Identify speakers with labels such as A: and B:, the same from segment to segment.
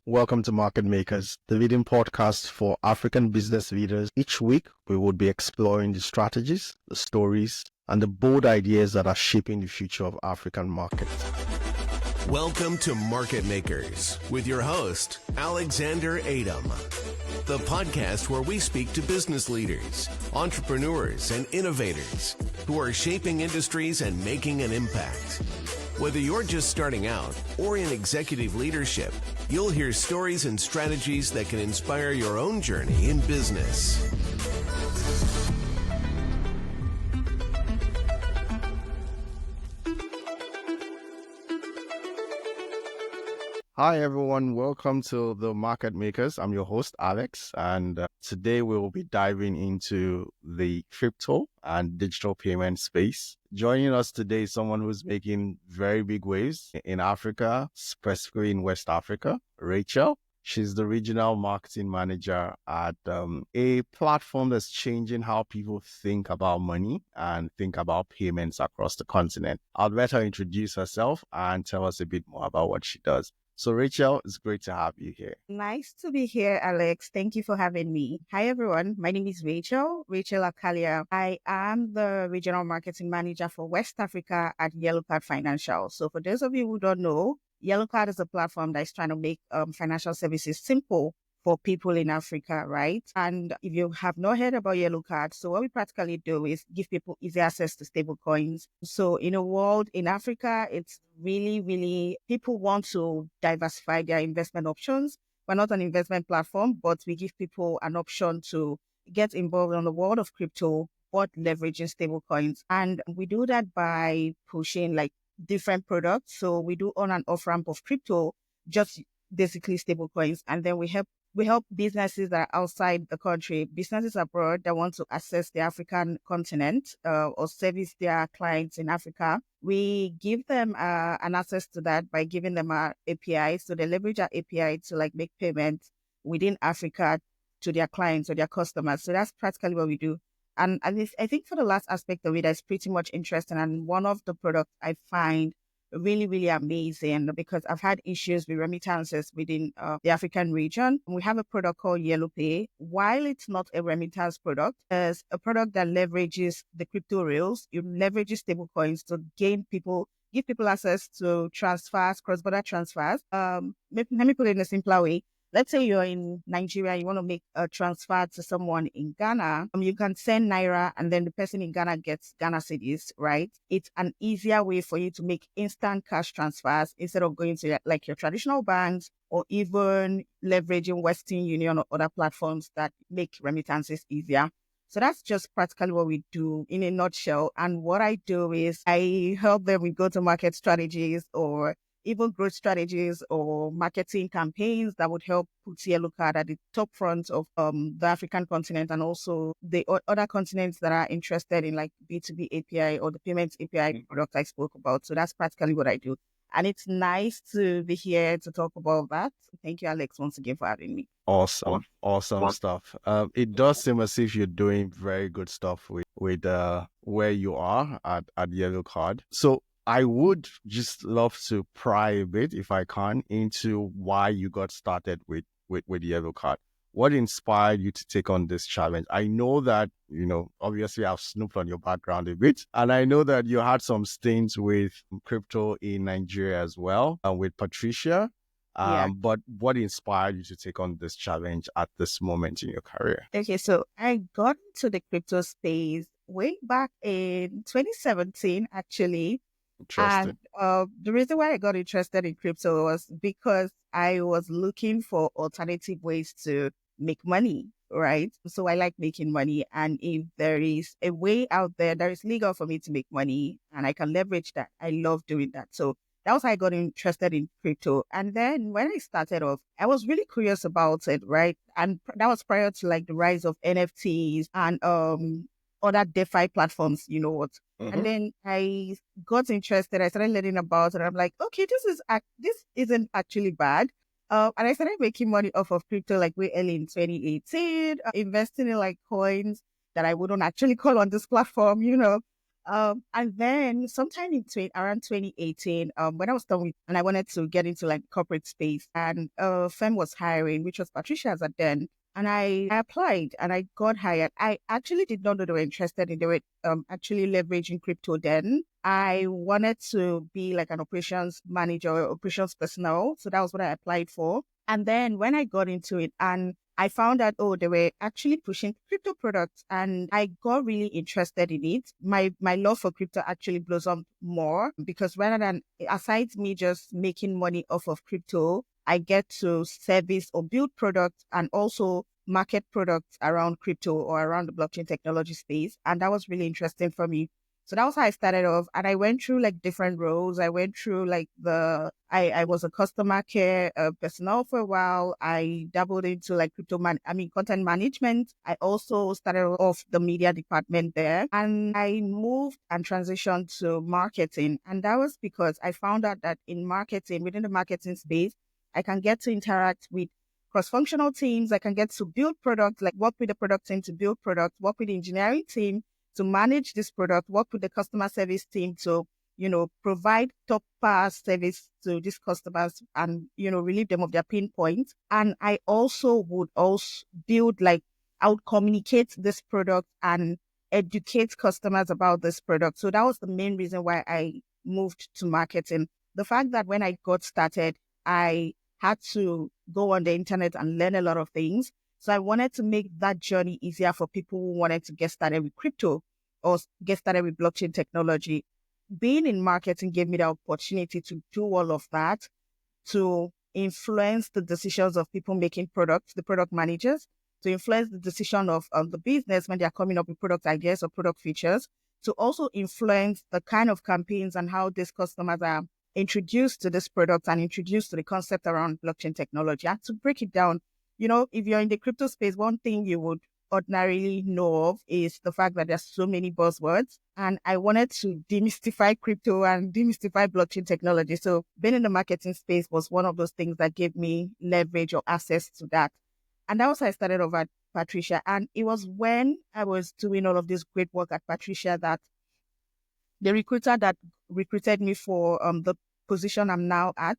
A: Welcome to Market Makers, the leading podcast for African business leaders. Each week, we will be exploring the strategies, the stories, and the bold ideas that are shaping the future of African markets.
B: Welcome to Market Makers with your host, Alexander Adam, the podcast where we speak to business leaders, entrepreneurs, and innovators who are shaping industries and making an impact. Whether you're just starting out or in executive leadership, you'll hear stories and strategies that can inspire your own journey in business.
A: Hi, everyone. Welcome to the Market Makers. I'm your host, Alex, and today we will be diving into the crypto and digital payment space. Joining us today is someone who's making very big waves in Africa, specifically in West Africa, Rachael. She's the regional marketing manager at a platform that's changing how people think about money and think about payments across the continent. I'll let her introduce herself and tell us a bit more about what she does. So Rachael, it's great to have you here.
C: Nice to be here, Alex. Thank you for having me. Hi, everyone. My name is Rachael Akalia. I am the Regional Marketing Manager for West Africa at YellowCard Financial. So for those of you who don't know, YellowCard is a platform that is trying to make financial services simple for people in Africa, right? And if you have not heard about YellowCard, so what we practically do is give people easy access to stable coins. So in a world in Africa, it's really, people want to diversify their investment options. We're not an investment platform, but we give people an option to get involved in the world of crypto, but leveraging stable coins. And we do that by pushing like different products. So we do on and off ramp of crypto, just basically stable coins. And then we help businesses that are outside the country, businesses abroad that want to access the African continent or service their clients in Africa. We give them an access to that by giving them our API. So they leverage our API to like make payments within Africa to their clients or their customers. So that's practically what we do. And I think for the last aspect of it, that's pretty much interesting. And one of the products I find really amazing because I've had issues with remittances within the African region. We have a product called YellowPay. While it's not a remittance product, it's a product that leverages the crypto rails. It leverages stable coins to give people access to transfers, cross-border transfers. Let me put it in a simpler way. Let's say you're in Nigeria, you want to make a transfer to someone in Ghana. You can send Naira and then the person in Ghana gets Ghana cedis, right? It's an easier way for you to make instant cash transfers instead of going to like your traditional banks or even leveraging Western Union or other platforms that make remittances easier. So that's just practically what we do in a nutshell. And what I do is I help them with go-to-market strategies or even growth strategies or marketing campaigns that would help put YellowCard at the top front of the African continent and also the other continents that are interested in like B2B API or the payments API product I spoke about. So that's practically what I do. And it's nice to be here to talk about that. Thank you, Alex, once again for having me.
A: Awesome stuff. It does seem as if you're doing very good stuff with where you are at YellowCard. So I would just love to pry a bit, if I can, into why you got started with YellowCard. What inspired you to take on this challenge? I know that, obviously I've snooped on your background a bit, and I know that you had some stints with crypto in Nigeria as well, with Patricia. But what inspired you to take on this challenge at this moment in your career?
C: Okay, so I got into the crypto space way back in 2017, actually.
A: Interesting.
C: And the reason why I got interested in crypto was because I was looking for alternative ways to make money, right? So I like making money. And if there is a way out there that is legal for me to make money and I can leverage that, I love doing that. So that was how I got interested in crypto. And then when I started off, I was really curious about it, right? And that was prior to like the rise of NFTs and other DeFi platforms, you know what. Mm-hmm. And then I got interested. I started learning about it. And I'm like, okay, this isn't actually bad. And I started making money off of crypto like way early in 2018, investing in like coins that I wouldn't actually call on this platform, And then sometime in around 2018, when I was done with, and I wanted to get into like corporate space, and a firm was hiring, which was Patricia's at then. And I applied and I got hired. I actually did not know they were interested in, they were actually leveraging crypto then. I wanted to be like an operations manager or operations personnel. So that was what I applied for. And then when I got into it and I found out, oh, they were actually pushing crypto products and I got really interested in it. My love for crypto actually blossomed more because rather than, aside me just making money off of crypto, I get to service or build products and also market products around crypto or around the blockchain technology space. And that was really interesting for me. So that was how I started off. And I went through like different roles. I went through like I was a customer care personnel for a while. I dabbled into like content management. I also started off the media department there. And I moved and transitioned to marketing. And that was because I found out that in marketing, within the marketing space, I can get to interact with cross-functional teams. I can get to build products, like work with the product team to build products, work with the engineering team to manage this product, work with the customer service team to, provide top class service to these customers and, relieve them of their pain points. And I also would also build I would communicate this product and educate customers about this product. So that was the main reason why I moved to marketing. The fact that when I got started, I had to go on the internet and learn a lot of things. So I wanted to make that journey easier for people who wanted to get started with crypto or get started with blockchain technology. Being in marketing gave me the opportunity to do all of that, to influence the decisions of people making products, the product managers, to influence the decision of the business when they are coming up with product ideas or product features, to also influence the kind of campaigns and how these customers are introduced to this product and introduced to the concept around blockchain technology. And to break it down, if you're in the crypto space, one thing you would ordinarily know of is the fact that there's so many buzzwords. And I wanted to demystify crypto and demystify blockchain technology. So being in the marketing space was one of those things that gave me leverage or access to that. And that was how I started off at Patricia. And it was when I was doing all of this great work at Patricia that the recruiter that recruited me for the position I'm now at,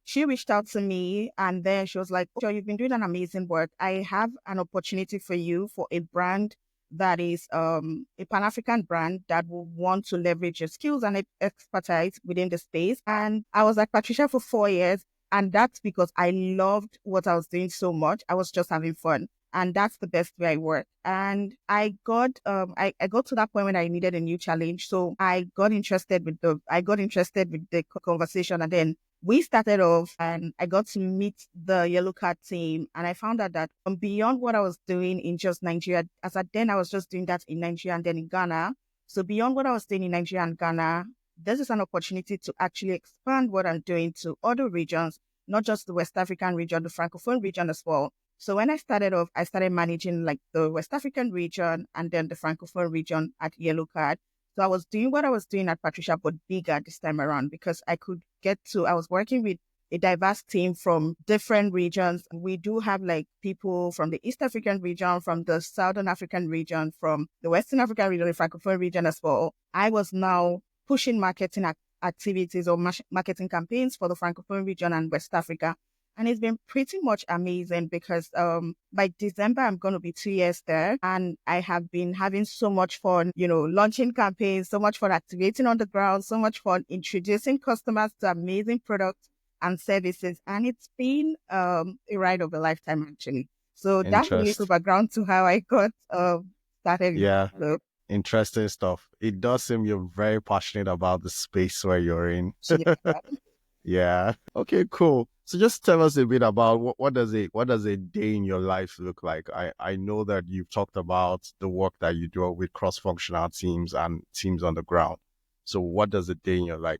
C: she reached out to me and then she was like, "Oh, you've been doing an amazing work. I have an opportunity for you for a brand that is a Pan-African brand that will want to leverage your skills and expertise within the space." And I was at Patricia for 4 years. And that's because I loved what I was doing so much. I was just having fun. And that's the best way I work. And I got to that point when I needed a new challenge. So I got interested with the conversation, and then we started off and I got to meet the YellowCard team. And I found out that beyond what I was doing in just Nigeria, as at then I was just doing that in Nigeria and then in Ghana. So beyond what I was doing in Nigeria and Ghana, this is an opportunity to actually expand what I'm doing to other regions, not just the West African region, the Francophone region as well. So when I started off, I started managing like the West African region and then the Francophone region at YellowCard. So I was doing what I was doing at Patricia, but bigger this time around because I was working with a diverse team from different regions. We do have like people from the East African region, from the Southern African region, from the Western African region, the Francophone region as well. I was now pushing marketing activities or marketing campaigns for the Francophone region and West Africa. And it's been pretty much amazing because by December, I'm going to be 2 years there. And I have been having so much fun, launching campaigns, so much fun activating on the ground, so much fun introducing customers to amazing products and services. And it's been a ride of a lifetime, actually. So that's a little background to how I got started.
A: Yeah. Interesting stuff. It does seem you're very passionate about the space where you're in. Yeah. Okay, cool. So just tell us a bit about what does a day in your life look like? I know that you've talked about the work that you do with cross-functional teams and teams on the ground. So what does a day in your life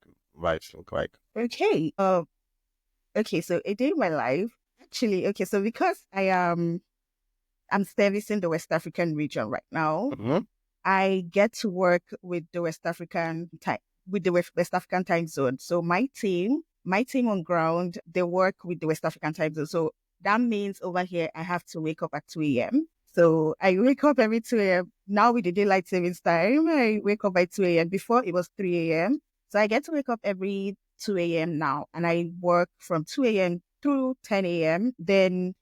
A: look like?
C: Okay. So a day in my life, actually, so because I'm servicing the West African region right now, I get to work with the West African time zone. So my team on ground, they work with the West African time zone. So that means over here, I have to wake up at 2 a.m. So I wake up every 2 a.m. Now with the daylight savings time, I wake up by 2 a.m. Before it was 3 a.m. So I get to wake up every 2 a.m. now, and I work from 2 a.m. through 10 a.m. Then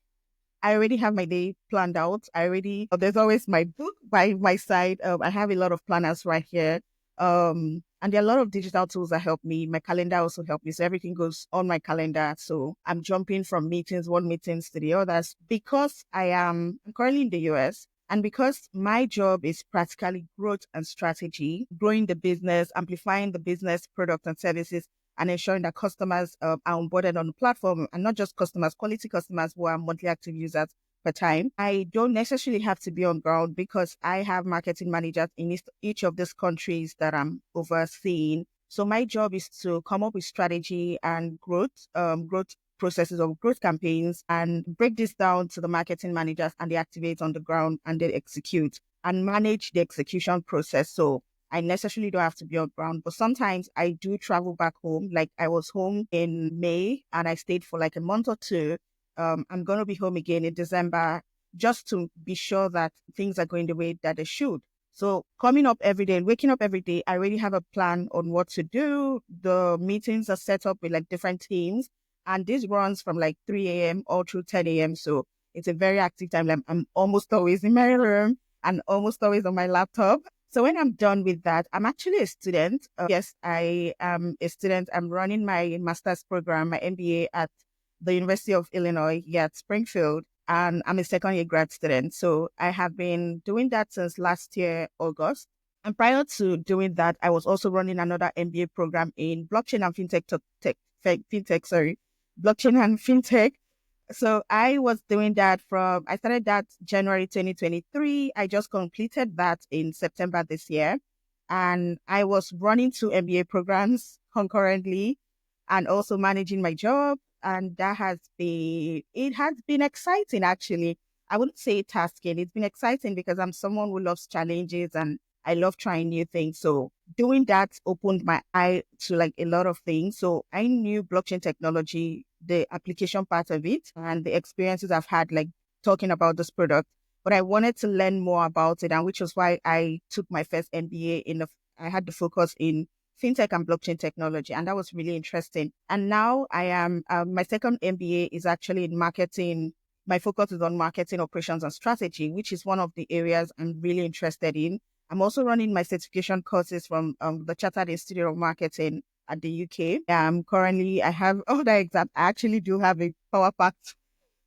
C: I already have my day planned out. There's always my book by my side. I have a lot of planners right here. And there are a lot of digital tools that help me. My calendar also helps me. So everything goes on my calendar. So I'm jumping from one meetings to the others because I'm currently in the US. And because my job is practically growth and strategy, growing the business, amplifying the business product and services, and ensuring that customers are onboarded on the platform, and not just customers, quality customers who are monthly active users per time. I don't necessarily have to be on ground because I have marketing managers in each of these countries that I'm overseeing. So my job is to come up with strategy and growth processes or growth campaigns, and break this down to the marketing managers, and they activate on the ground and they execute and manage the execution process. So I necessarily don't have to be on ground, but sometimes I do travel back home. Like I was home in May and I stayed for like a month or two. I'm going to be home again in December just to be sure that things are going the way that they should. So coming up every day and waking up every day, I already have a plan on what to do. The meetings are set up with like different teams, and this runs from like 3 a.m. all through 10 a.m. So it's a very active time. I'm almost always in my room and almost always on my laptop. So when I'm done with that, I'm actually a student. Yes, I am a student. I'm running my master's program, my MBA at the University of Illinois here at Springfield, and I'm a second year grad student. So I have been doing that since last year, August. And prior to doing that, I was also running another MBA program in blockchain and blockchain and fintech. So I was doing that I started that January 2023. I just completed that in September this year. And I was running 2 MBA programs concurrently and also managing my job. And it has been exciting, actually. I wouldn't say tasking. It's been exciting because I'm someone who loves challenges and I love trying new things. So doing that opened my eye to like a lot of things. So I knew blockchain technology, the application part of it, and the experiences I've had like talking about this product. But I wanted to learn more about it, and which was why I took my first MBA I had the focus in fintech and blockchain technology, and that was really interesting. And now I am, my second MBA is actually in marketing. My focus is on marketing operations and strategy, which is one of the areas I'm really interested in. I'm also running my certification courses from the Chartered Institute of Marketing at the UK. Currently, I have other exams. I actually do have a power packed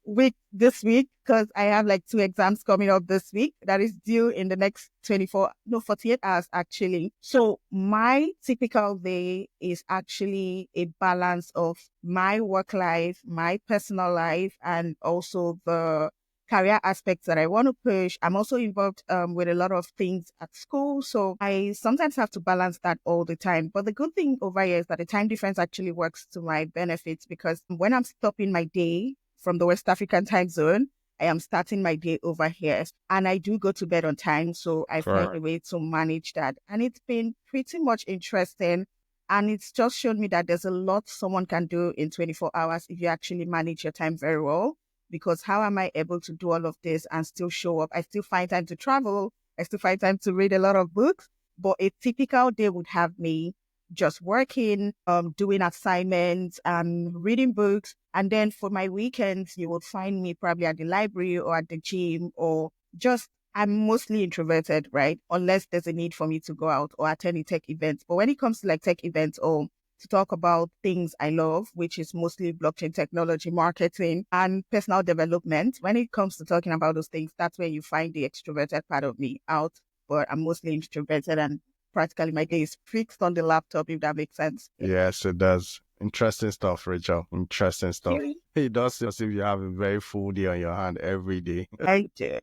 C: week this week because I have like 2 exams coming up this week that is due in the next 48 hours actually. So my typical day is actually a balance of my work life, my personal life, and also the career aspects that I want to push. I'm also involved with a lot of things at school. So I sometimes have to balance that all the time. But the good thing over here is that the time difference actually works to my benefits, because when I'm stopping my day from the West African time zone, I am starting my day over here. And I do go to bed on time. So I find a way to manage that. And it's been pretty much interesting. And it's just shown me that there's a lot someone can do in 24 hours if you actually manage your time very well. Because how am I able to do all of this and still show up? I still find time to travel. I still find time to read a lot of books. But a typical day would have me just working, doing assignments, reading books. And then for my weekends, you would find me probably at the library or at the gym, or just, I'm mostly introverted, right? Unless there's a need for me to go out or attend a tech event. But when it comes to like tech events or to talk about things I love, which is mostly blockchain technology, marketing, and personal development, when it comes to talking about those things, that's where you find the extroverted part of me out. But I'm mostly introverted, and practically my day is fixed on the laptop, if that makes sense.
A: Yes, it does. Interesting stuff, Rachel. Interesting stuff.
C: Really?
A: It does seem as if you have a very full day on your hand every day.
C: I do.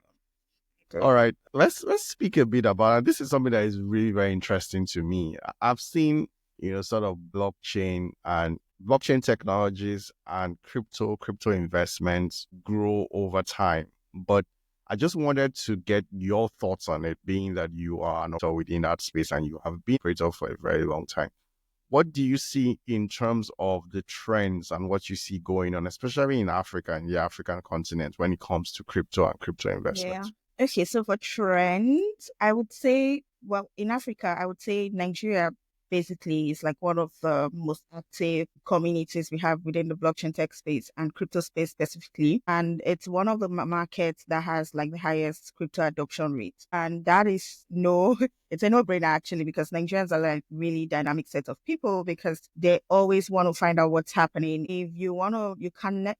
A: All right, let's speak a bit about it. This is something that is really very interesting to me. I've seen, sort of blockchain technologies and crypto investments grow over time. But I just wanted to get your thoughts on it, being that you are an author within that space and you have been a creator for a very long time. What do you see in terms of the trends and what you see going on, especially in Africa and the African continent, when it comes to crypto and crypto investments?
C: Okay, so for trends, I would say, well, in Africa, I would say Nigeria basically is like one of the most active communities we have within the blockchain tech space and crypto space specifically. And it's one of the markets that has like the highest crypto adoption rate. And that is it's a no-brainer actually, because Nigerians are like really dynamic set of people because they always want to find out what's happening. If you want to,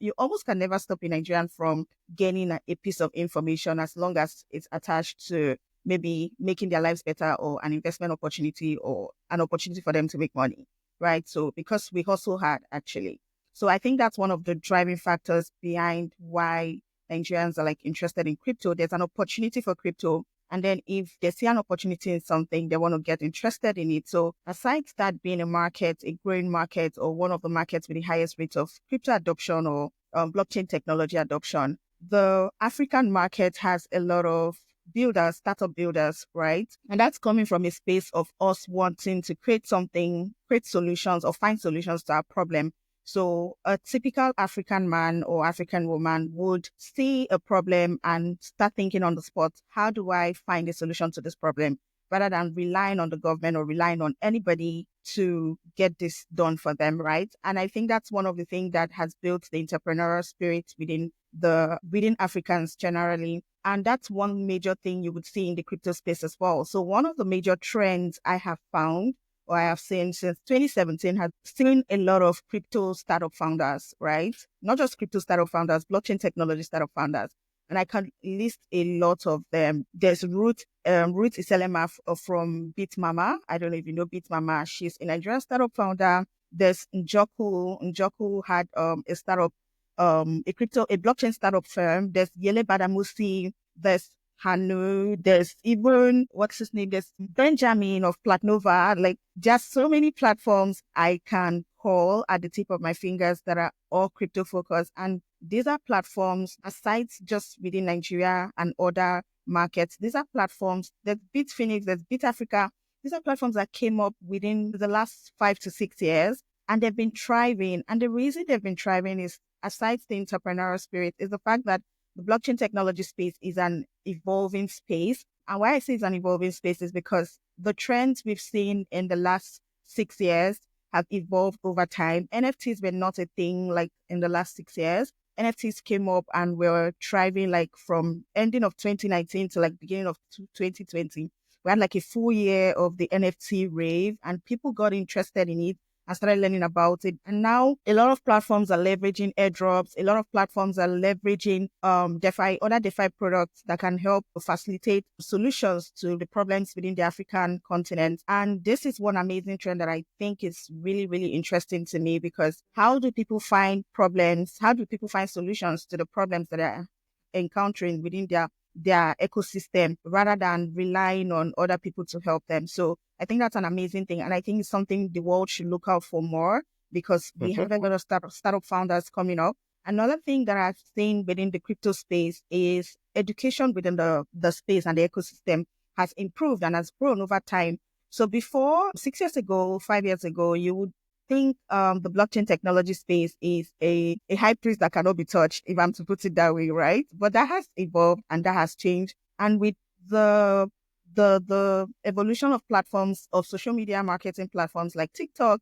C: you almost can never stop a Nigerian from gaining a piece of information as long as it's attached to maybe making their lives better or an investment opportunity or an opportunity for them to make money, right? So because we hustle hard, actually. So I think that's one of the driving factors behind why Nigerians are like interested in crypto. There's an opportunity for crypto. And then if they see an opportunity in something, they want to get interested in it. So aside that being a market, a growing market, or one of the markets with the highest rate of crypto adoption or blockchain technology adoption, the African market has a lot of builders, startup builders, right? And that's coming from a space of us wanting to create something, create solutions or find solutions to our problem. So a typical African man or African woman would see a problem and start thinking on the spot, how do I find a solution to this problem? Rather than relying on the government or relying on anybody to get this done for them, right? And I think that's one of the things that has built the entrepreneurial spirit within Africans generally. And that's one major thing you would see in the crypto space as well. So one of the major trends I have found or I have seen since 2017 has seen a lot of crypto startup founders, right? Not just crypto startup founders, blockchain technology startup founders. And I can list a lot of them. There's Ruth Iselema from Bitmama. I don't know if you know Bitmama. She's a Nigerian startup founder. There's Njoku. Njoku had a startup, a blockchain startup firm. There's Yele Badamusi. There's Hanu. There's even, what's his name? There's Benjamin of Platnova. Like, just so many platforms I can call at the tip of my fingers that are all crypto focused. And these are platforms, aside just within Nigeria and other markets, these are platforms, there's Bitfinex, there's BitAfrica. These are platforms that came up within the last 5 to 6 years, and they've been thriving. And the reason they've been thriving is, aside the entrepreneurial spirit, is the fact that the blockchain technology space is an evolving space. And why I say it's an evolving space is because the trends we've seen in the last 6 years have evolved over time. NFTs were not a thing like in the last 6 years. NFTs came up and were thriving like from ending of 2019 to like beginning of 2020. We had like a full year of the NFT rave and people got interested in it and started learning about it. And now a lot of platforms are leveraging airdrops. A lot of platforms are leveraging DeFi, other DeFi products that can help facilitate solutions to the problems within the African continent. And this is one amazing trend that I think is really, really interesting to me, because how do people find problems? How do people find solutions to the problems that are encountering within their ecosystem rather than relying on other people to help them? So I think that's an amazing thing. And I think it's something the world should look out for more, because we have a lot of startup founders coming up. Another thing that I've seen within the crypto space is education within the space and the ecosystem has improved and has grown over time. So before, 6 years ago, 5 years ago, you would think the blockchain technology space is a high priest that cannot be touched, if I'm to put it that way, right? But that has evolved and that has changed. And with the evolution of platforms, of social media marketing platforms like TikTok,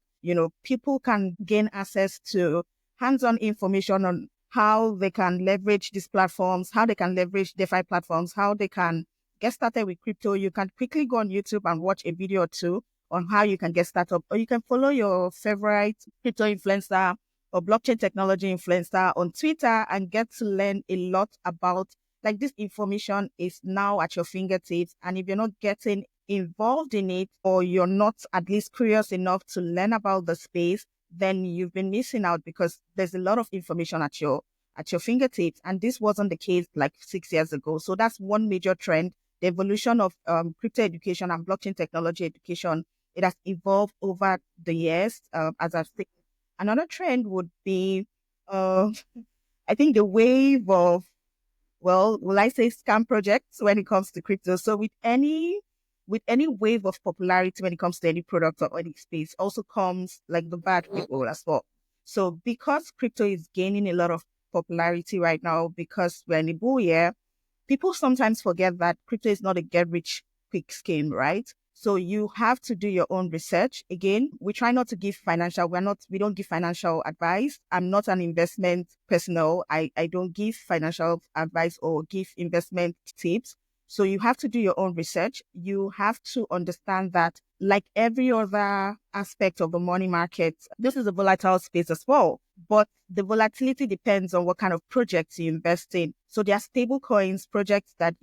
C: people can gain access to hands-on information on how they can leverage these platforms, how they can leverage DeFi platforms, how they can get started with crypto. You can quickly go on YouTube and watch a video or two on how you can get started, or you can follow your favorite crypto influencer or blockchain technology influencer on Twitter and get to learn a lot about, like, this information is now at your fingertips. And if you're not getting involved in it, or you're not at least curious enough to learn about the space, then you've been missing out, because there's a lot of information at your fingertips. And this wasn't the case like 6 years ago. So that's one major trend. The evolution of crypto education and blockchain technology education, it has evolved over the years, as I've said. Another trend would be, I think, the wave of, well, will I say scam projects when it comes to crypto? So with any wave of popularity when it comes to any product or any space, also comes like the bad people as well. So because crypto is gaining a lot of popularity right now, because we're in a bull year, people sometimes forget that crypto is not a get rich quick scheme, right? So you have to do your own research. Again, we try not to give we don't give financial advice. I'm not an investment personnel. I don't give financial advice or give investment tips. So you have to do your own research. You have to understand that, like every other aspect of the money market, this is a volatile space as well. But the volatility depends on what kind of projects you invest in. So there are stable coins projects that,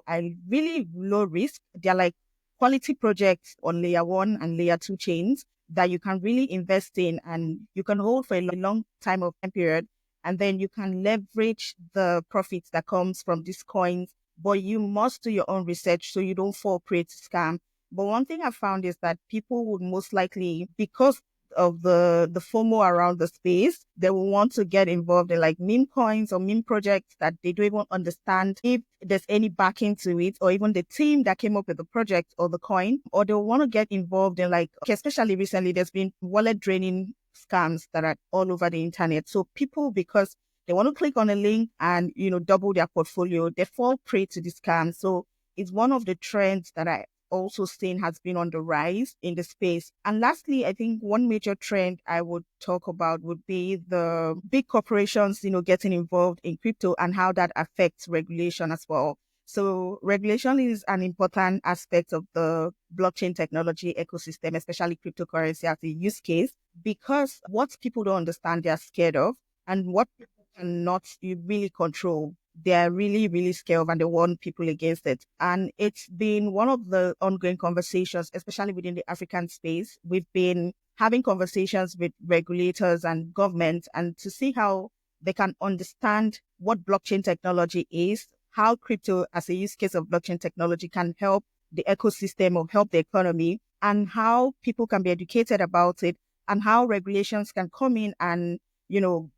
C: are really low risk. They're like quality projects on layer 1 and layer 2 chains that you can really invest in and you can hold for a long time period. And then you can leverage the profits that comes from these coins, but you must do your own research so you don't fall prey to scam. But one thing I found is that people would most likely, because of the FOMO around the space, they will want to get involved in like meme coins or meme projects that they don't even understand if there's any backing to it, or even the team that came up with the project or the coin, or they'll want to get involved in like, especially recently, there's been wallet draining scams that are all over the internet. So people, because they want to click on a link and, double their portfolio, they fall prey to the scam. So it's one of the trends that I also seen has been on the rise in the space. And lastly, I think one major trend I would talk about would be the big corporations, getting involved in crypto and how that affects regulation as well. So regulation is an important aspect of the blockchain technology ecosystem, especially cryptocurrency as a use case, because what people don't understand, they're scared of, and what people cannot really control, they're really, really scared of, and they warn people against it. And it's been one of the ongoing conversations, especially within the African space. We've been having conversations with regulators and governments and to see how they can understand what blockchain technology is, how crypto as a use case of blockchain technology can help the ecosystem or help the economy, and how people can be educated about it, and how regulations can come in and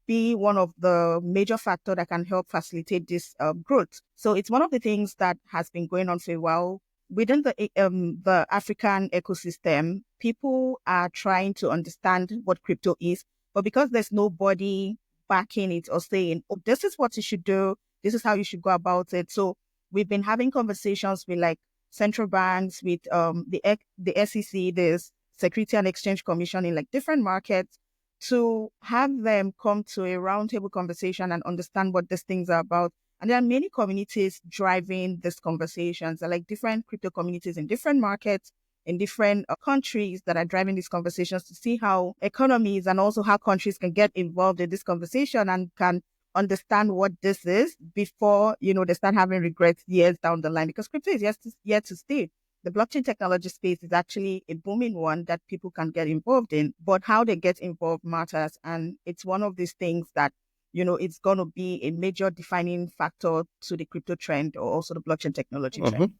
C: be one of the major factors that can help facilitate this growth. So it's one of the things that has been going on for a while. Within the African ecosystem, people are trying to understand what crypto is, but because there's nobody backing it or saying, oh, this is what you should do, this is how you should go about it. So we've been having conversations with like central banks, with the SEC, the Security and Exchange Commission in like different markets, to have them come to a roundtable conversation and understand what these things are about. And there are many communities driving these conversations. There are like different crypto communities in different markets, in different countries that are driving these conversations to see how economies and also how countries can get involved in this conversation and can understand what this is before, they start having regrets years down the line, because crypto is yet to stay. The blockchain technology space is actually a booming one that people can get involved in, but how they get involved matters. And it's one of these things that, it's going to be a major defining factor to the crypto trend or also the blockchain technology trend.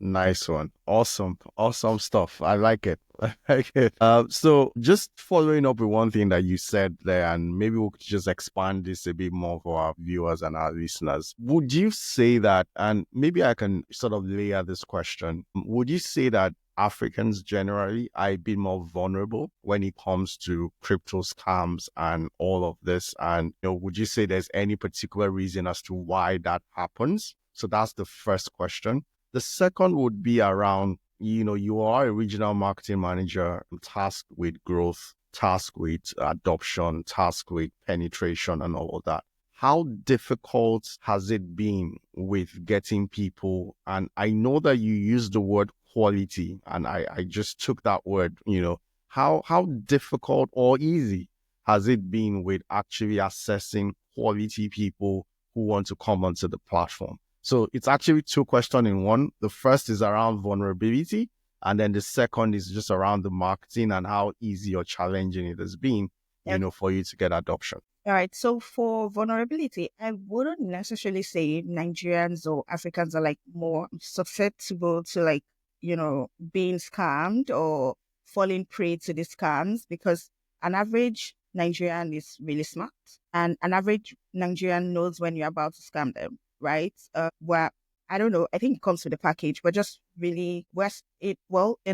A: Nice one. Awesome. Awesome stuff. I like it. I like it. So just following up with one thing that you said there, and maybe we could just expand this a bit more for our viewers and our listeners. Would you say that, and maybe I can sort of layer this question, would you say that Africans generally are a bit more vulnerable when it comes to crypto scams and all of this? And would you say there's any particular reason as to why that happens? So that's the first question. The second would be around, you are a regional marketing manager tasked with growth, tasked with adoption, tasked with penetration and all of that. How difficult has it been with getting people? And I know that you use the word quality, and I just took that word, how difficult or easy has it been with actually assessing quality people who want to come onto the platform? So it's actually two questions in one. The first is around vulnerability, and then the second is just around the marketing and how easy or challenging it has been, for you to get adoption.
C: All right. So for vulnerability, I wouldn't necessarily say Nigerians or Africans are like more susceptible to like, being scammed or falling prey to the scams, because an average Nigerian is really smart, and an average Nigerian knows when you're about to scam them. Right? Where I don't know, I think it comes with the package, but just really in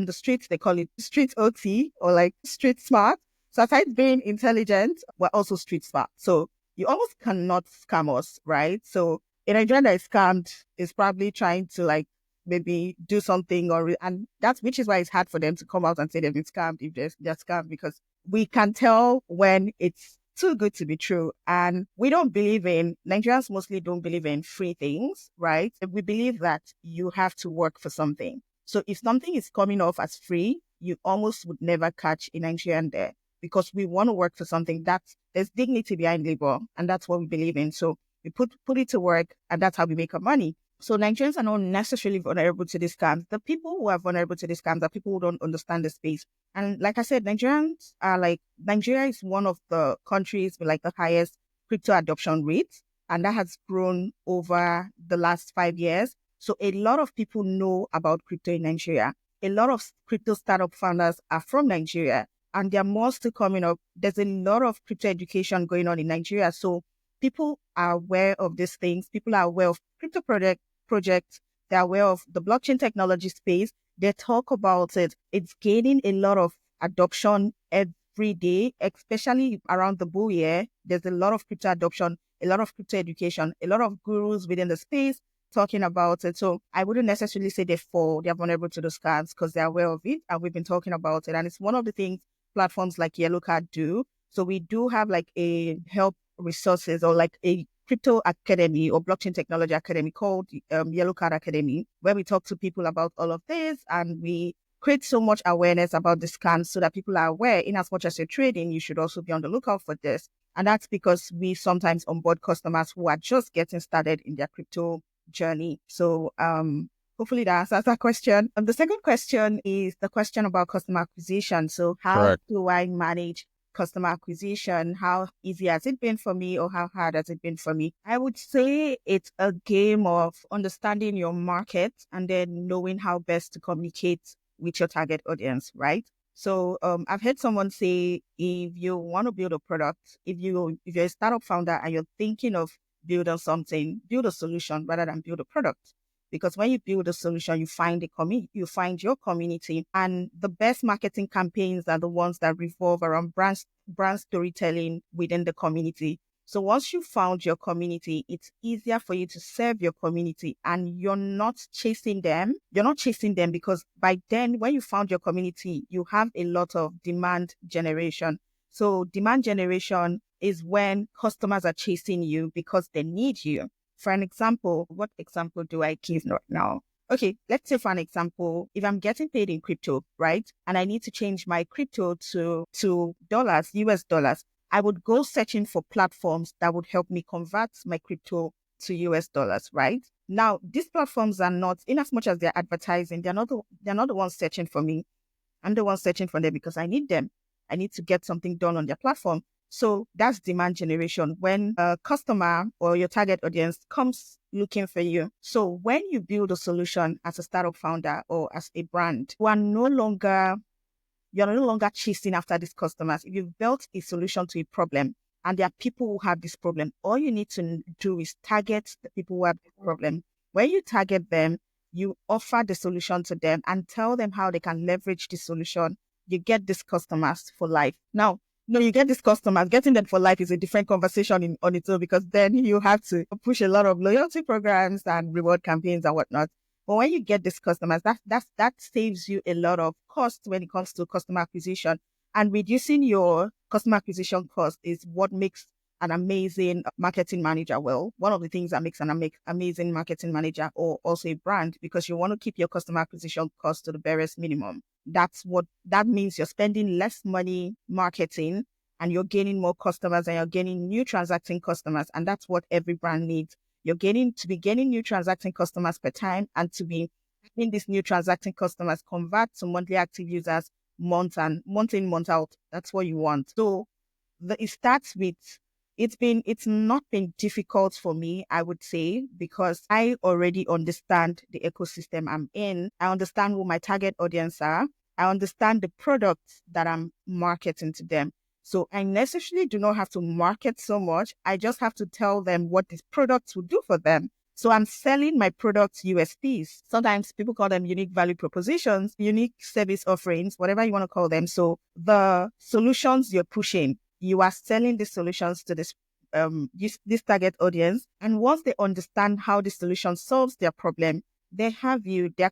C: the streets they call it street OT or like street smart. So aside being intelligent, we're also street smart. So you almost cannot scam us, right? So a Nigerian that is scammed is probably trying to like maybe do something and that's which is why it's hard for them to come out and say they've been scammed if they're scammed, because we can tell when it's too good to be true. And Nigerians mostly don't believe in free things, right? We believe that you have to work for something. So if something is coming off as free, you almost would never catch a Nigerian there, because we want to work for something. There's dignity behind labor, and that's what we believe in. So we put it to work, and that's how we make our money. So Nigerians are not necessarily vulnerable to these scams. The people who are vulnerable to these scams are people who don't understand the space. And like I said, Nigeria is one of the countries with like the highest crypto adoption rate, and that has grown over the last 5 years. So a lot of people know about crypto in Nigeria. A lot of crypto startup founders are from Nigeria, and there are more still coming up. There's a lot of crypto education going on in Nigeria. So people are aware of these things. People are aware of crypto projects. They're aware of the blockchain technology space. They talk about it. It's gaining a lot of adoption every day, especially around the bull year. There's a lot of crypto adoption, a lot of crypto education, a lot of gurus within the space talking about it. So I wouldn't necessarily say they're vulnerable to those scams, because they're aware of it and we've been talking about it. And it's one of the things platforms like YellowCard do. So we do have like a help resources or like a crypto academy or blockchain technology academy called YellowCard Academy, where we talk to people about all of this, and we create so much awareness about the scams so that people are aware. In as much as you're trading, you should also be on the lookout for this. And that's because we sometimes onboard customers who are just getting started in their crypto journey. So hopefully that answers that question. The second question is the question about customer acquisition. So how do I manage customer acquisition? How easy has it been for me, or how hard has it been for me? I would say it's a game of understanding your market and then knowing how best to communicate with your target audience, right? So I've heard someone say, if you want to build a product, if you're a startup founder and you're thinking of building something, build a solution rather than build a product. Because when you build a solution, you find your community, and the best marketing campaigns are the ones that revolve around brand storytelling within the community. So once you found your community, it's easier for you to serve your community, and you're not chasing them. You're not chasing them because by then, when you found your community, you have a lot of demand generation. So demand generation is when customers are chasing you because they need you. For an example, what example do I give right now? Okay, let's say for an example, if I'm getting paid in crypto, right, and I need to change my crypto to dollars, US dollars, I would go searching for platforms that would help me convert my crypto to US dollars, right? Now, these platforms are not, in as much as they're advertising, they're not the ones searching for me. I'm the one searching for them because I need them. I need to get something done on their platform. So that's demand generation, when a customer or your target audience comes looking for you. So when you build a solution as a startup founder or as a brand, you're no longer chasing after these customers. If you've built a solution to a problem and there are people who have this problem, all you need to do is target the people who have this problem. When you target them, you offer the solution to them and tell them how they can leverage the solution. You get these customers for life. Now, no, you get these customers. Getting them for life is a different conversation on its own, because then you have to push a lot of loyalty programs and reward campaigns and whatnot. But when you get these customers, that saves you a lot of cost when it comes to customer acquisition. And reducing your customer acquisition cost is what makes an amazing marketing manager. Well, one of the things that makes an amazing marketing manager or also a brand, because you want to keep your customer acquisition cost to the barest minimum. That means you're spending less money marketing and you're gaining more customers and you're gaining new transacting customers. And that's what every brand needs. You're gaining new transacting customers per time, and to be having these new transacting customers convert to monthly active users month in, month out. That's what you want. So it starts with, it's not been difficult for me, I would say, because I already understand the ecosystem I'm in. I understand who my target audience are. I understand the products that I'm marketing to them. So I necessarily do not have to market so much. I just have to tell them what these products will do for them. So I'm selling my products USPs. Sometimes people call them unique value propositions, unique service offerings, whatever you want to call them. So the solutions you're pushing, you are selling the solutions to this this target audience. And once they understand how the solution solves their problem, they're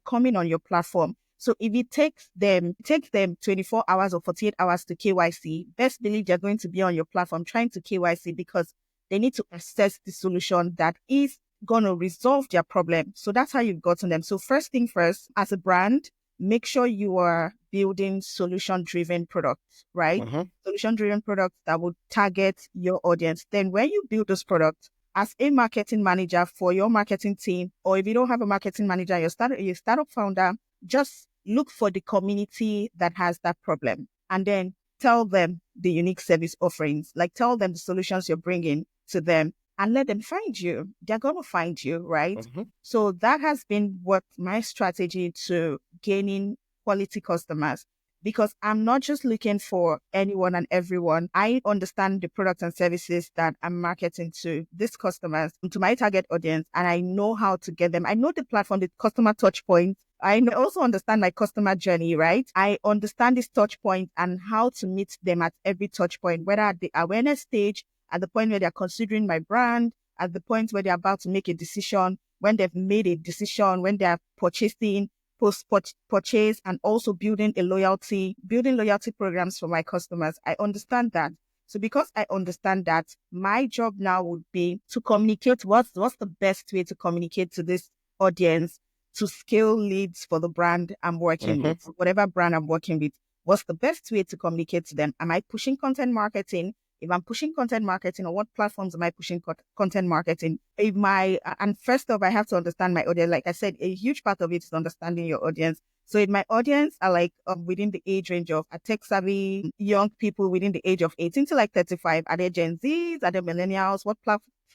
C: coming on your platform. So if it takes them 24 hours or 48 hours to KYC, best believe they're going to be on your platform trying to KYC because they need to assess the solution that is going to resolve their problem. So that's how you've gotten them. So first thing first, as a brand, make sure you are building solution-driven products, right? Solution-driven products that would target your audience. Then when you build those products, as a marketing manager for your marketing team, or if you don't have a marketing manager, you're a startup founder, just look for the community that has that problem and then tell them the unique service offerings, like tell them the solutions you're bringing to them and let them find you. They're going to find you, right? So that has been what my strategy to gaining quality customers, because I'm not just looking for anyone and everyone. I understand the products and services that I'm marketing to these customers, to my target audience, and I know how to get them. I know the platform, the customer touch points. I also understand my customer journey, right? I understand this touch point and how to meet them at every touch point, whether at the awareness stage, at the point where they're considering my brand, at the point where they're about to make a decision, when they've made a decision, when they're purchasing, post-purchase, and also building loyalty programs for my customers. I understand that. So because I understand that, my job now would be to communicate what's the best way to communicate to this audience to scale leads for the brand I'm working with, whatever brand I'm working with. What's the best way to communicate to them? Am I pushing content marketing? If I'm pushing content marketing, on what platforms am I pushing content marketing? And first off, I have to understand my audience. Like I said, a huge part of it is understanding your audience. So if my audience are like within the age range of tech savvy young people within the age of 18 to like 35, are they Gen Zs? Are they millennials? What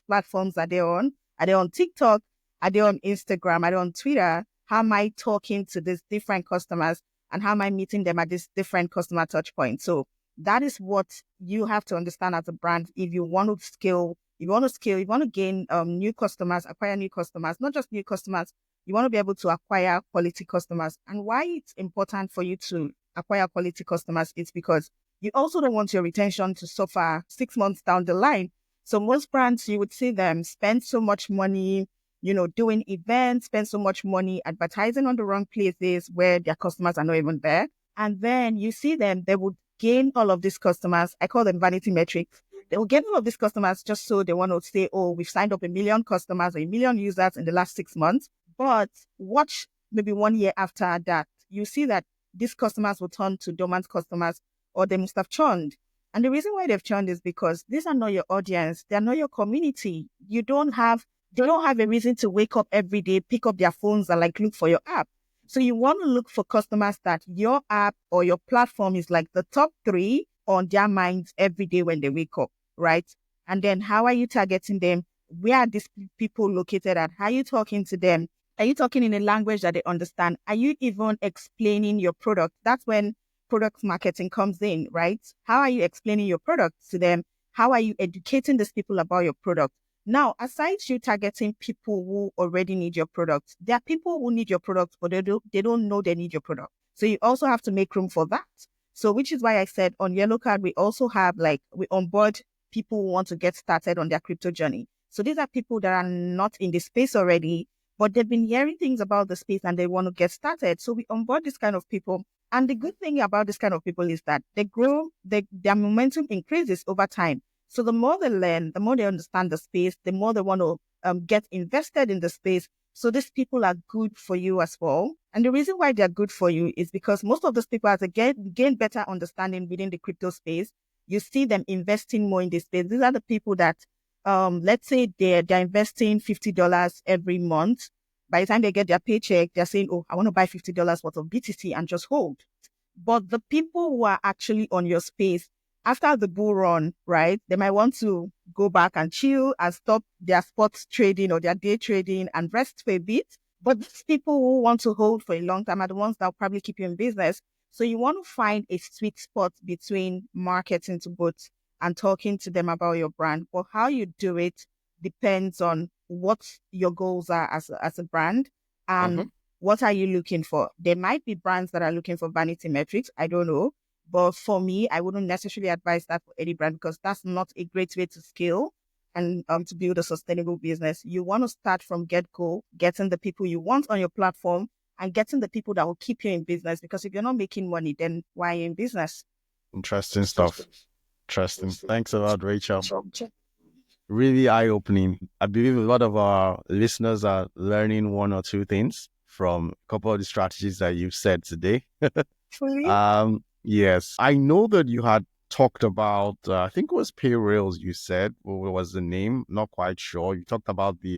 C: platforms are they on? Are they on TikTok? Are they on Instagram? Are they on Twitter? How am I talking to these different customers? And how am I meeting them at these different customer touch points? So that is what you have to understand as a brand if you want to scale. If you want to gain new customers, acquire new customers, not just new customers, you want to be able to acquire quality customers. And why it's important for you to acquire quality customers is because you also don't want your retention to suffer 6 months down the line. So most brands, you would see them spend so much money, doing events, spend so much money advertising on the wrong places where their customers are not even there. And then you see them, they would gain all of these customers. I call them vanity metrics. They will get all of these customers just so they want to say, oh, we've signed up 1 million customers or 1 million users in the last 6 months. But watch maybe 1 year after that, you see that these customers will turn to dormant customers or they must have churned. And the reason why they've churned is because these are not your audience. They're not your community. They don't have a reason to wake up every day, pick up their phones and like look for your app. So you want to look for customers that your app or your platform is like the top 3 on their minds every day when they wake up, right? And then how are you targeting them? Where are these people located at? How are you talking to them? Are you talking in a language that they understand? Are you even explaining your product? That's when product marketing comes in, right? How are you explaining your product to them? How are you educating these people about your product? Now, aside you targeting people who already need your product, there are people who need your product, but they don't know they need your product. So you also have to make room for that. So which is why I said on YellowCard, we also have we onboard people who want to get started on their crypto journey. So these are people that are not in the space already, but they've been hearing things about the space and they want to get started. So we onboard this kind of people. And the good thing about this kind of people is that they grow, their momentum increases over time. So the more they learn, the more they understand the space, the more they want to get invested in the space. So these people are good for you as well. And the reason why they're good for you is because most of those people, as they gain better understanding within the crypto space, you see them investing more in this space. These are the people that, let's say they're investing $50 every month. By the time they get their paycheck, they're saying, oh, I want to buy $50 worth of BTC and just hold. But the people who are actually on your space, after the bull run, right, they might want to go back and chill and stop their spot trading or their day trading and rest for a bit. But these people who want to hold for a long time are the ones that will probably keep you in business. So you want to find a sweet spot between marketing to both and talking to them about your brand. But how you do it depends on what your goals are as a brand and what are you looking for. There might be brands that are looking for vanity metrics. I don't know. But for me, I wouldn't necessarily advise that for any brand because that's not a great way to scale. and to build a sustainable business, you want to start from get-go, getting the people you want on your platform and getting the people that will keep you in business. Because if you're not making money, then why are you in business?
A: Interesting stuff. Interesting. Thanks a lot, Rachel. Really eye-opening. I believe a lot of our listeners are learning one or two things from a couple of the strategies that you've said today. Yes, I know that you had talked about, I think it was pay rails you said, what was the name? Not quite sure. You talked about the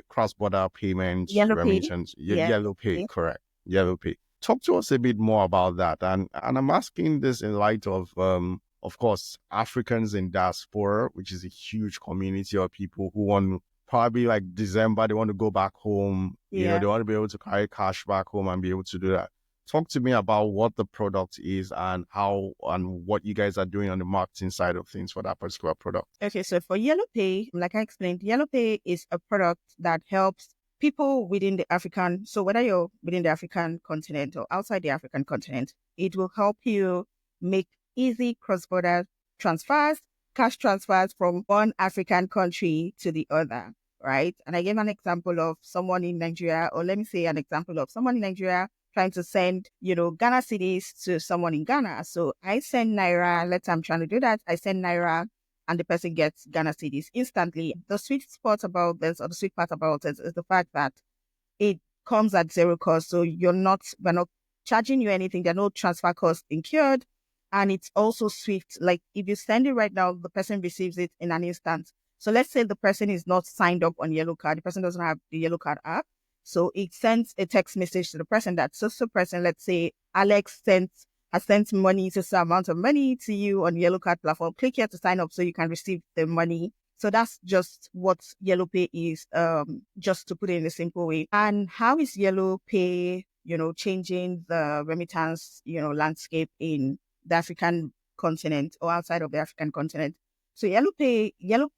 A: cross-border payments,
C: Yellow pay.
A: remittance,
C: Yeah.
A: yellow pay, correct. Yellow pay. Talk to us a bit more about that. And I'm asking this in light of course, Africans in diaspora, which is a huge community of people who want probably like December, they want to go back home. You know, they want to be able to carry cash back home and be able to do that. Talk to me about what the product is and how and what you guys are doing on the marketing side of things for that particular product.
C: Okay, so for Yellow Pay, like I explained, Yellow Pay is a product that helps people within the African, so whether you're within the African continent or outside the African continent, it will help you make easy cross-border transfers, cash transfers from one African country to the other, right? And I gave an example of someone in Nigeria, or let me say an example of someone in Nigeria trying to send, Ghana cedis to someone in Ghana. So I send Naira, let's say I'm trying to do that. I send Naira and the person gets Ghana cedis instantly. The sweet spot about this, or the sweet part about this, is the fact that it comes at zero cost. So we're not charging you anything. There are no transfer costs incurred. And it's also swift. Like if you send it right now, the person receives it in an instant. So let's say the person is not signed up on YellowCard. The person doesn't have the YellowCard app. So it sends a text message to the person that so person, let's say Alex has sent money, so amount of money to you on YellowCard platform. Click here to sign up so you can receive the money. So that's just what Yellow Pay is, just to put it in a simple way. And how is Yellow Pay, changing the remittance, landscape in the African continent or outside of the African continent? So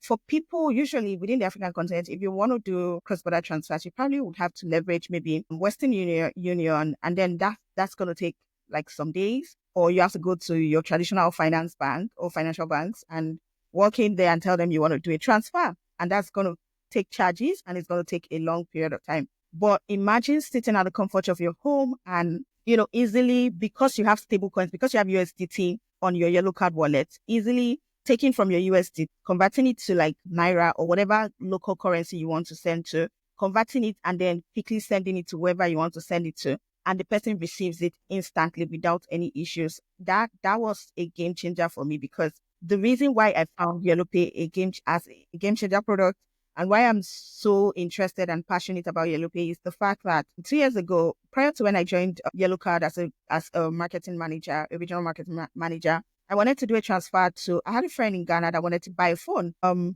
C: for people usually within the African continent, if you want to do cross-border transfers, you probably would have to leverage maybe Western Union, and then that's going to take like some days, or you have to go to your traditional finance bank or financial banks and walk in there and tell them you want to do a transfer, and that's going to take charges and it's going to take a long period of time. But imagine sitting at the comfort of your home and easily, because you have stable coins, because you have USDT on your YellowCard wallet, easily taking from your USD, converting it to like Naira or whatever local currency you want to send to, converting it and then quickly sending it to wherever you want to send it to. And the person receives it instantly without any issues. That was a game changer for me, because the reason why I found Yellow Pay as a game changer product, and why I'm so interested and passionate about Yellow Pay, is the fact that 2 years ago, prior to when I joined YellowCard as a marketing manager, a regional marketing manager, I wanted to do a transfer I had a friend in Ghana that wanted to buy a phone.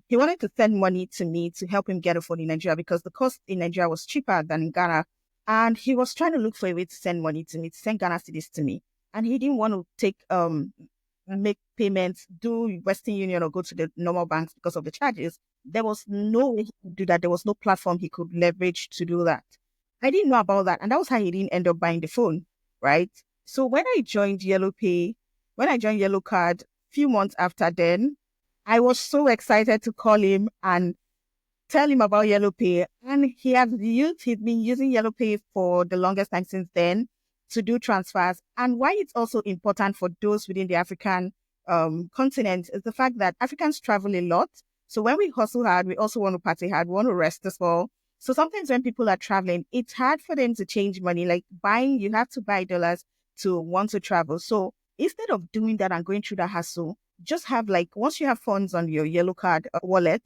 C: He wanted to send money to me to help him get a phone in Nigeria, because the cost in Nigeria was cheaper than in Ghana. And he was trying to look for a way to send money to me, to send Ghana cedis to me. And he didn't want to make payments, do Western Union or go to the normal banks because of the charges. There was no way he could do that. There was no platform he could leverage to do that. I didn't know about that. And that was how he didn't end up buying the phone, right? So when I joined YellowCard, a few months after then, I was so excited to call him and tell him about Yellow Pay. And he's been using Yellow Pay for the longest time since then to do transfers. And why it's also important for those within the African continent is the fact that Africans travel a lot. So when we hustle hard, we also want to party hard, we want to rest as well. So sometimes when people are traveling, it's hard for them to change money. Like you have to buy dollars to want to travel. So instead of doing that and going through that hassle, just have once you have funds on your YellowCard wallet,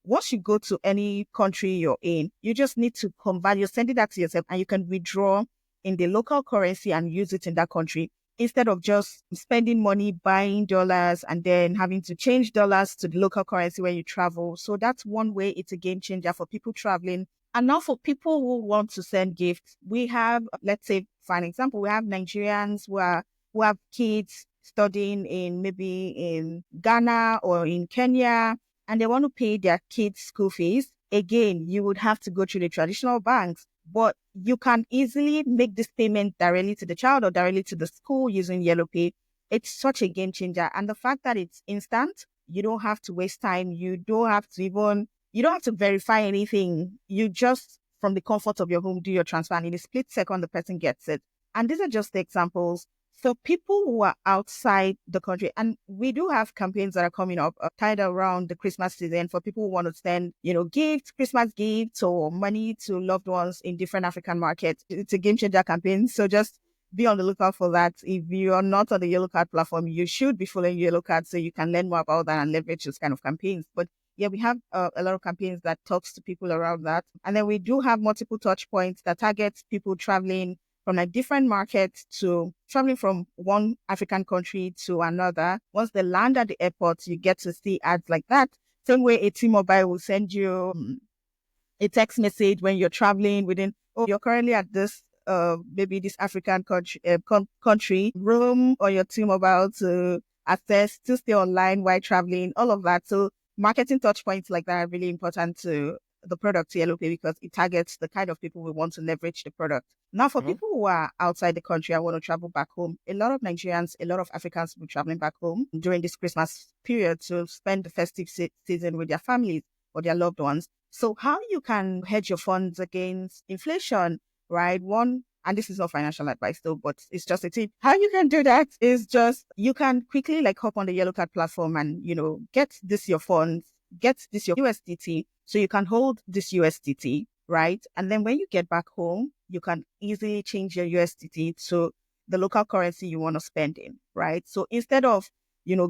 C: once you go to any country you're in, you just need to convert, you're sending that to yourself, and you can withdraw in the local currency and use it in that country, instead of just spending money buying dollars and then having to change dollars to the local currency when you travel. So that's one way it's a game changer for people traveling. And now for people who want to send gifts, we have, let's say, for an example, we have Nigerians who have kids studying maybe in Ghana or in Kenya, and they want to pay their kids' school fees. Again, you would have to go through the traditional banks, but you can easily make this payment directly to the child or directly to the school using Yellow Pay. It's such a game changer. And the fact that it's instant, You don't have to waste time. You don't have to verify anything. You just, from the comfort of your home, do your transfer, and in a split second, the person gets it. And these are just the examples. So people who are outside the country, and we do have campaigns that are coming up tied around the Christmas season for people who want to send, gifts, Christmas gifts or money to loved ones in different African markets. It's a game changer campaign. So just be on the lookout for that. If you are not on the YellowCard platform, you should be following YellowCard so you can learn more about that and leverage those kind of campaigns. But yeah, we have a lot of campaigns that talks to people around that. And then we do have multiple touch points that targets people traveling from like different markets to traveling from one African country to another. Once they land at the airport, you get to see ads like that. Same way a T-Mobile will send you a text message when you're traveling you're currently at this maybe this African country, room or your T-Mobile to access, to stay online while traveling, all of that. So marketing touch points like that are really important to the product YellowPay because it targets the kind of people we want to leverage the product. Now, for people who are outside the country and want to travel back home, a lot of Nigerians, a lot of Africans will be traveling back home during this Christmas period to spend the festive season with their families or their loved ones. So how you can hedge your funds against inflation, right? One, and this is not financial advice though, but it's just a tip. How you can do that is just, you can quickly like hop on the YellowCard platform and, get this your funds, get this your USDT. So you can hold this USDT, right? And then when you get back home, you can easily change your USDT to the local currency you want to spend in, right? So instead of,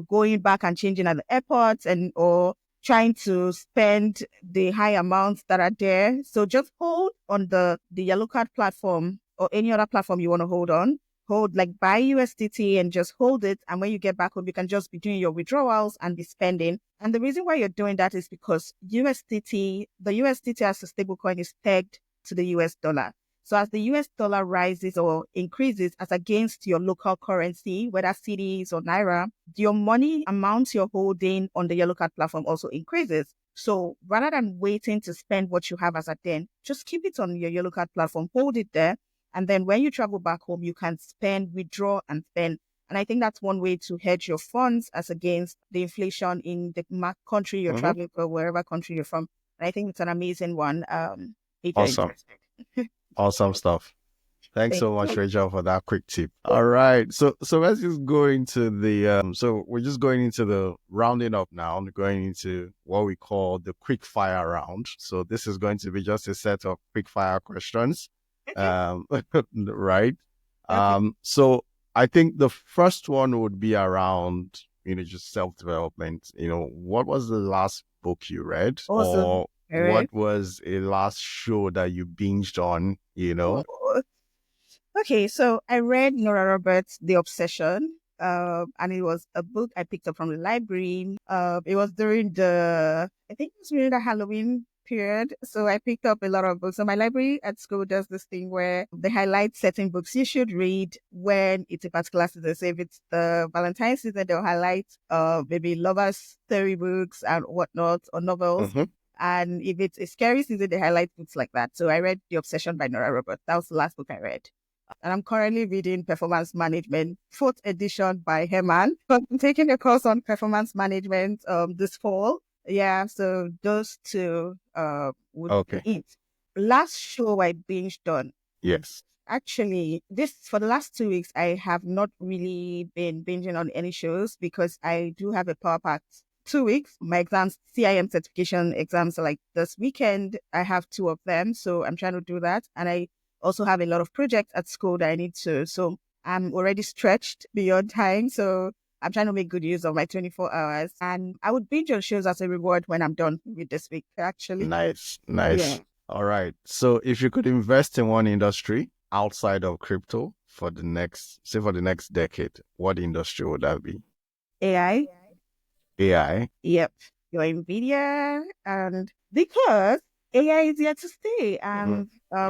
C: going back and changing at the airport or trying to spend the high amounts that are there. So just hold on the YellowCard platform or any other platform you want to hold on. Buy USDT and just hold it. And when you get back home, you can just be doing your withdrawals and be spending. And the reason why you're doing that is because the USDT as a stable coin is pegged to the US dollar. So as the US dollar rises or increases as against your local currency, whether cedis or naira, your money amount you're holding on the YellowCard platform also increases. So rather than waiting to spend what you have as a den, just keep it on your YellowCard platform, hold it there. And then when you travel back home, you can spend, withdraw, and spend. And I think that's one way to hedge your funds as against the inflation in the country you're traveling for, wherever country you're from. And I think it's an amazing one. If you're
A: Awesome.
C: interested.
A: Awesome stuff. Thanks so much,
C: you.
A: Rachel, for that quick tip. All right. So let's just go into the so we're just going into the rounding up now, going into what we call the quick fire round. So this is going to be just a set of quick fire questions. Right. So I think the first one would be around, just self-development. What was the last book you read?
C: Awesome.
A: Or what was a last show that you binged on,
C: Okay, so I read Nora Roberts' The Obsession, and it was a book I picked up from the library. It was during the Halloween period, so I picked up a lot of books. So my library at school does this thing where they highlight certain books you should read when it's a particular season. So if it's the Valentine's season, they'll highlight maybe lovers' story books and whatnot, or novels. And if it's a scary season, they highlight books like that. So I read The Obsession by Nora Roberts. That was the last book I read. And I'm currently reading Performance Management, 4th edition by Herman. But I'm taking a course on performance management this fall. Yeah, so those two would be it. Last show I binged on.
A: Yes.
C: Actually, for the last 2 weeks, I have not really been binging on any shows because I do have a power pack 2 weeks. My exams, CIM certification exams are like this weekend. I have 2 of them. So I'm trying to do that. And I also have a lot of projects at school that I need to. So I'm already stretched beyond time. So I'm trying to make good use of my 24 hours. And I would binge on shows as a reward when I'm done with this week, actually.
A: Nice. Yeah. All right. So if you could invest in one industry outside of crypto for the next decade, what industry would that be?
C: AI. Yep. Your NVIDIA. And because AI is here to stay, and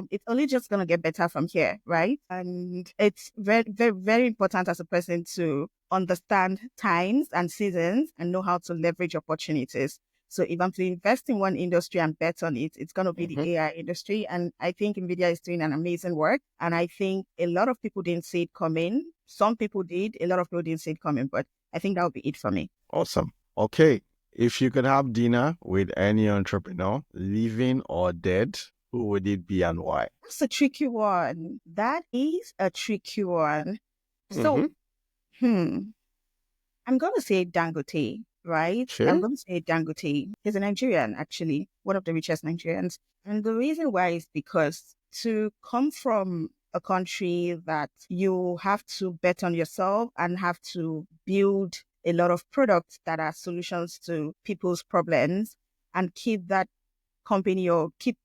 C: it's only just going to get better from here, right? And it's very, very, very important as a person to understand times and seasons and know how to leverage opportunities. So if I'm to invest in one industry and bet on it, it's going to be the AI industry. And I think NVIDIA is doing an amazing work. And I think a lot of people didn't see it coming. Some people did. A lot of people didn't see it coming. But I think that would be it for me.
A: Awesome. Okay, if you could have dinner with any entrepreneur, living or dead, who would it be and why?
C: That's a tricky one. That is a tricky one.
A: Mm-hmm.
C: So, hmm, I'm going to say Dangote, right? I'm
A: Sure.
C: going to say Dangote. He's a Nigerian, actually, one of the richest Nigerians. And the reason why is because to come from a country that you have to bet on yourself and have to build a lot of products that are solutions to people's problems and keep that company or keep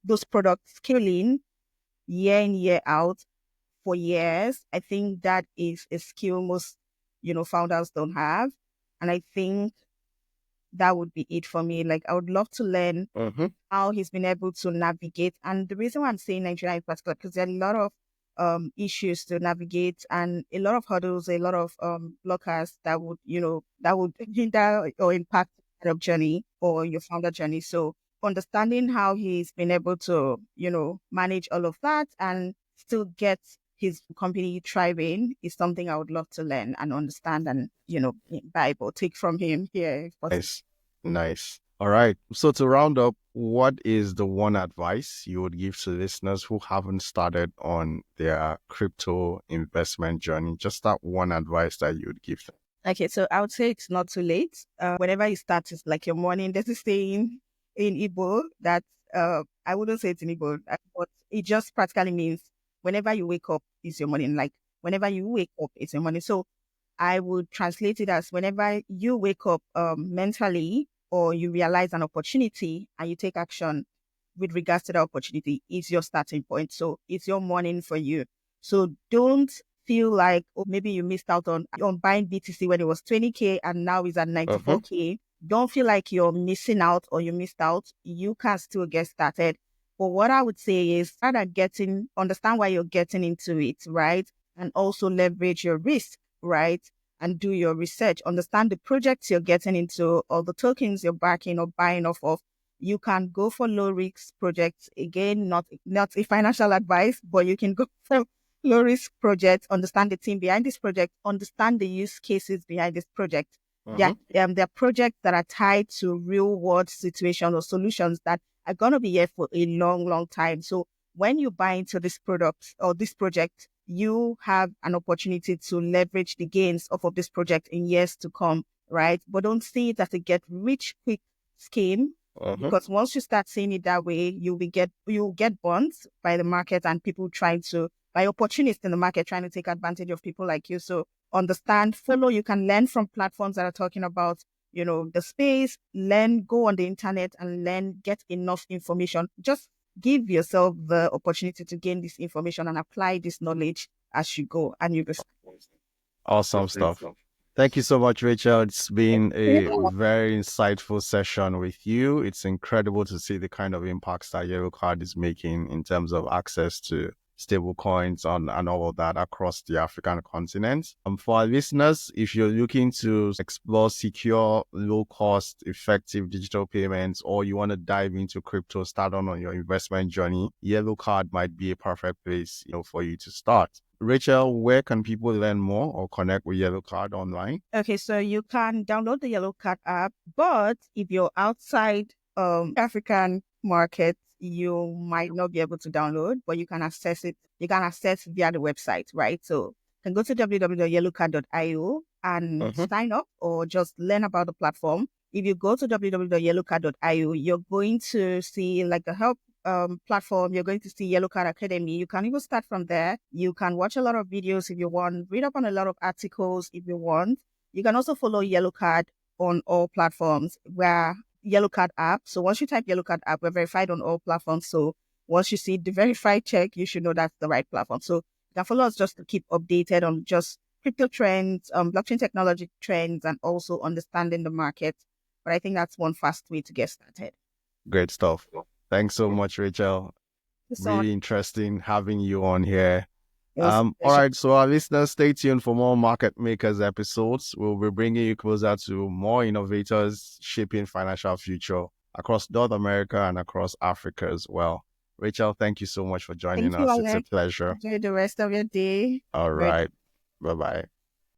C: those products scaling year in, year out for years. I think that is a skill most, founders don't have. And I think that would be it for me. Like I would love to learn
A: Mm-hmm.
C: how he's been able to navigate. And the reason why I'm saying Nigeria in particular, because there are a lot of issues to navigate and a lot of hurdles, a lot of blockers that would, that would hinder or impact your journey or your founder journey. So understanding how he's been able to, manage all of that and still get his company thriving is something I would love to learn and understand and, Bible take from him here if possible.
A: Nice. Nice. All right. So to round up, what is the one advice you would give to listeners who haven't started on their crypto investment journey? Just that one advice that you would give them.
C: Okay, so I would say it's not too late. Whenever you start, it's like your morning. There's a saying in Igbo that I wouldn't say it's in Igbo, but it just practically means whenever you wake up, it's your morning. Like whenever you wake up, it's your morning. So I would translate it as whenever you wake up mentally or you realize an opportunity and you take action with regards to that opportunity, is your starting point. So it's your morning for you. So don't feel like, oh, maybe you missed out on buying BTC when it was 20K and now it's at
A: Mm-hmm.
C: 94K. Don't feel like you're missing out or you missed out. You can still get started. But what I would say is understand why you're getting into it, right? And also leverage your risk, right? And do your research. Understand the projects you're getting into or the tokens you're backing or buying off of. You can go for low risk projects. Again, not a financial advice, but you can go for low risk projects, understand the team behind this project, understand the use cases behind this project.
A: Mm-hmm.
C: There are projects that are tied to real world situations or solutions that are going to be here for a long, long time. So when you buy into this product or this project, you have an opportunity to leverage the gains of this project in years to come, right? But don't see it as a get rich quick scheme,
A: Mm-hmm.
C: because once you start seeing it that way, you'll get bonds by the market and people trying to by opportunists in the market trying to take advantage of people like you. So understand, follow. You can learn from platforms that are talking about, the space. Learn, go on the internet and learn. Get enough information. Just give yourself the opportunity to gain this information and apply this knowledge as you go, and you'll be.
A: Awesome stuff. Thank you so much, Rachel. It's been a very insightful session with you. It's incredible to see the kind of impacts that YellowCard is making in terms of access to stable coins and all of that across the African continent. For our listeners, if you're looking to explore secure, low cost, effective digital payments, or you want to dive into crypto, start on your investment journey, YellowCard might be a perfect place, for you to start. Rachel, where can people learn more or connect with YellowCard online?
C: Okay, so you can download the YellowCard app, but if you're outside African market, you might not be able to download, but you can access it. You can access via the website, right? So you can go to www.yellowcard.io and sign up or just learn about the platform. If you go to www.yellowcard.io, you're going to see like the help platform. You're going to see YellowCard Academy. You can even start from there. You can watch a lot of videos if you want, read up on a lot of articles if you want. You can also follow YellowCard on all platforms where YellowCard app. So once you type YellowCard app, we're verified on all platforms. So once you see the verified check, you should know that's the right platform. So you can follow us just to keep updated on just crypto trends, blockchain technology trends, and also understanding the market. But I think that's one fast way to get started.
A: Great stuff. Thanks so much, Rachel. Really interesting having you on here. All right, so our listeners, stay tuned for more Market Makers episodes. We'll be bringing you closer to more innovators shaping financial future across North America and across Africa as well. Rachel, thank you so much for joining
C: Thank you,
A: us. It's a
C: Alex.
A: pleasure.
C: Enjoy the rest of your day.
A: All right. Bye-bye.